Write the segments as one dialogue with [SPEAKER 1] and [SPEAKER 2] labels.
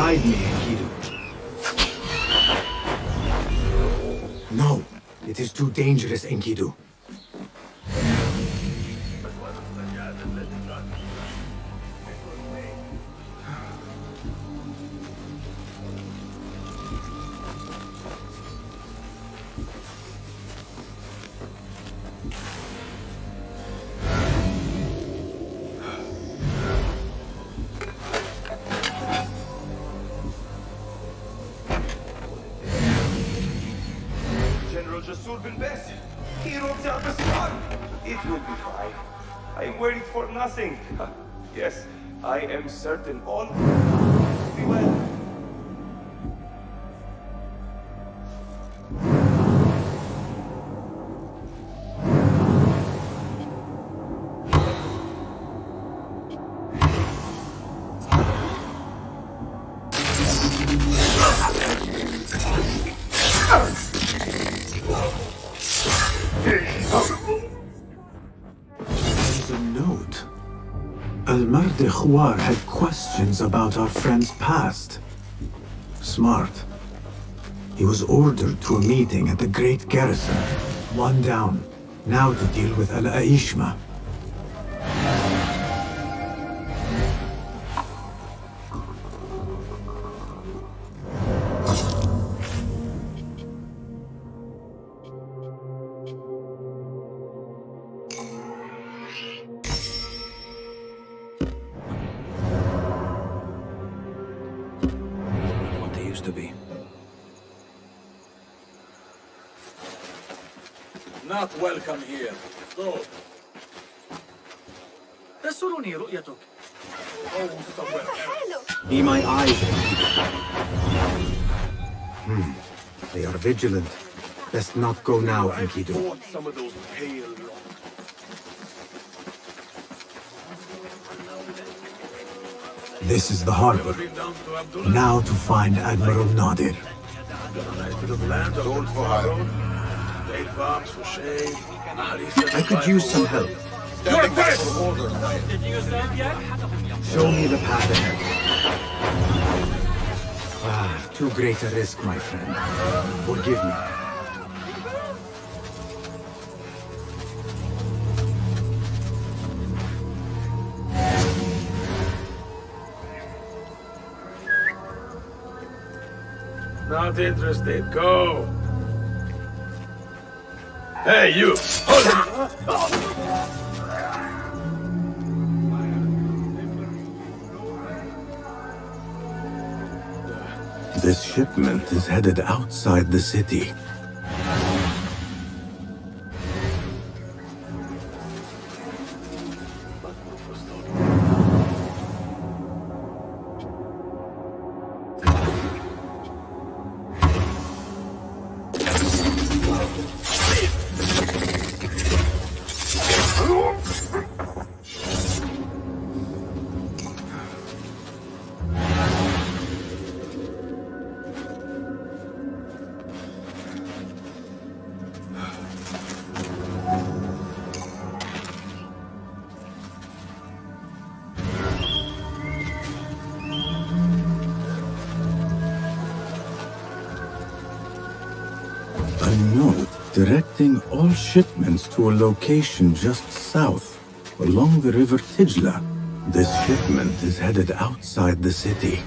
[SPEAKER 1] Guide me, Enkidu. No, it is too dangerous, Enkidu.
[SPEAKER 2] It will be fine. I am worried for nothing. Yes, I am certain all will be well.
[SPEAKER 1] Al-Mardikhwar had questions about our friend's past. Smart. He was ordered to a meeting at the Great Garrison. One down. Now to deal with Al-Aishma. To be.
[SPEAKER 3] Not welcome here. Go.
[SPEAKER 4] تسرني رؤيتك.
[SPEAKER 1] Be my eyes. They are vigilant. Best not go now, Enkidu.
[SPEAKER 3] Some of those pale.
[SPEAKER 1] This is the harbor. Now to find Admiral Nadir. I could use some help. Show me the path ahead. Too great a risk, my friend. Forgive me.
[SPEAKER 3] Not interested. Go. Hey, you. Hold it.
[SPEAKER 1] This shipment is headed outside the city. A note directing all shipments to a location just south, along the river Tijla. This shipment is headed outside the city.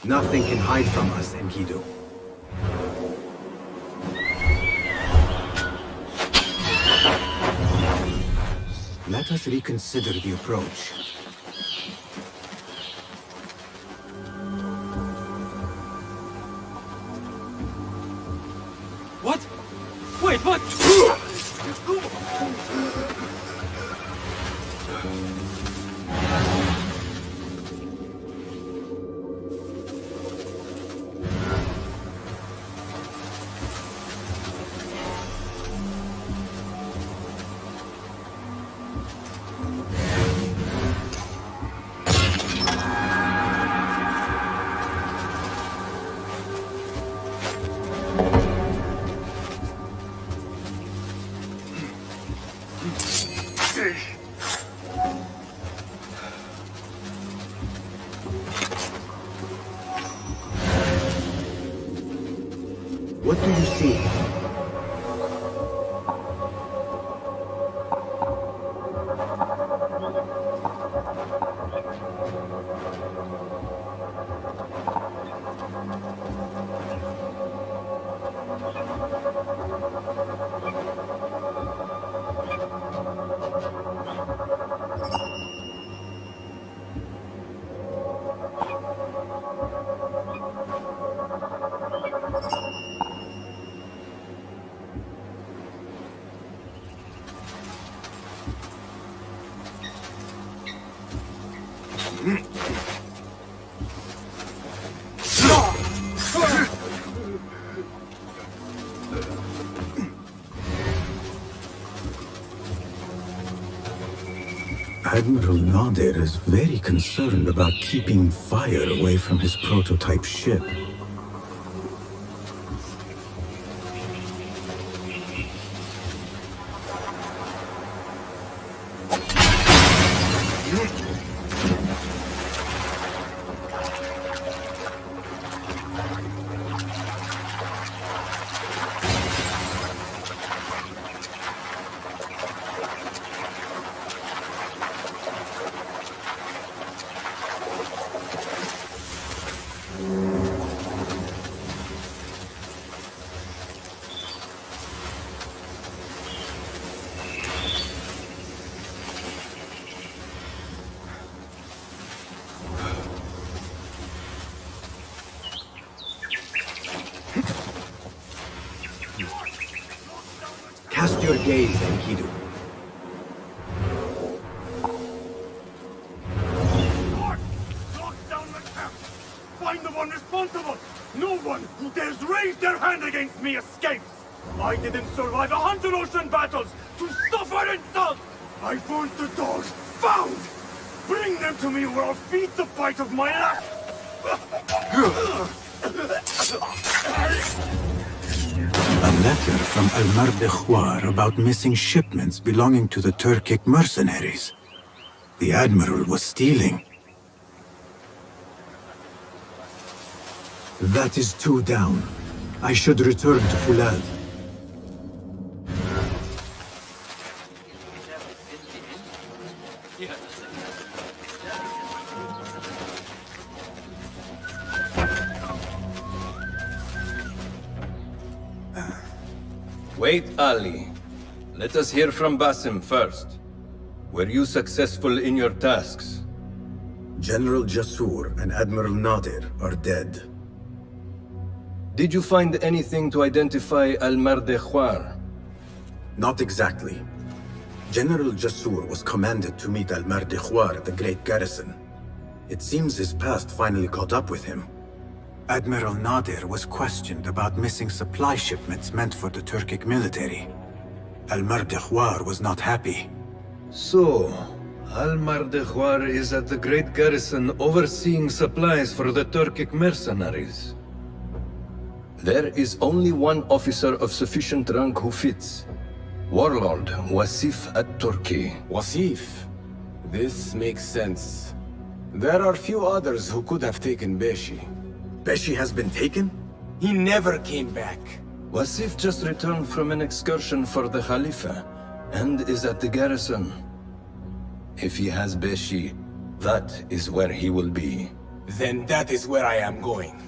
[SPEAKER 1] Nothing can hide from us, Enkidu. Let us reconsider the approach.
[SPEAKER 4] What? Wait, what?
[SPEAKER 1] What do you see? Admiral Nadir is very concerned about keeping fire away from his prototype ship. Cast your gaze, Enkidu.
[SPEAKER 3] Lock down the camp! Find the one responsible! No one who dares raise their hand against me escapes! I didn't survive 100 ocean battles to suffer insult! I want the dogs found! Bring them to me where I'll feed the fight of my life!
[SPEAKER 1] A letter from Al-Mardekhwar about missing shipments belonging to the Turkic mercenaries. The Admiral was stealing. That is two down. I should return to Fulad.
[SPEAKER 5] Wait, Ali. Let us hear from Basim first. Were you successful in your tasks?
[SPEAKER 1] General Jasur and Admiral Nadir are dead.
[SPEAKER 5] Did you find anything to identify Al-Mardekhwar?
[SPEAKER 1] Not exactly. General Jasur was commanded to meet Al-Mardekhwar at the Great Garrison. It seems his past finally caught up with him. Admiral Nadir was questioned about missing supply shipments meant for the Turkic military. Al-Mardekhwar was not happy.
[SPEAKER 5] So, Al-Mardekhwar is at the Great Garrison overseeing supplies for the Turkic mercenaries. There is only one officer of sufficient rank who fits. Warlord Wasif at-Turki.
[SPEAKER 6] Wasif. This makes sense. There are few others who could have taken Beshi.
[SPEAKER 1] Beshi has been taken?
[SPEAKER 6] He never came back.
[SPEAKER 5] Wasif just returned from an excursion for the Khalifa, and is at the garrison. If he has Beshi, that is where he will be.
[SPEAKER 6] Then that is where I am going.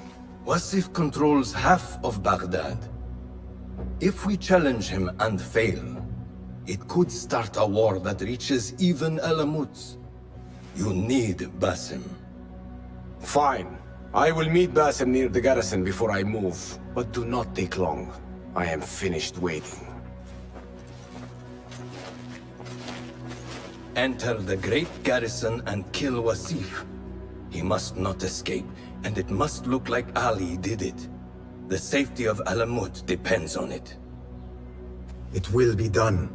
[SPEAKER 5] Wasif controls half of Baghdad. If we challenge him and fail, it could start a war that reaches even Alamut. You need Basim.
[SPEAKER 6] Fine. I will meet Basim near the garrison before I move, but do not take long. I am finished waiting.
[SPEAKER 5] Enter the great garrison and kill Wasif. He must not escape, and it must look like Ali did it. The safety of Alamut depends on it.
[SPEAKER 1] It will be done.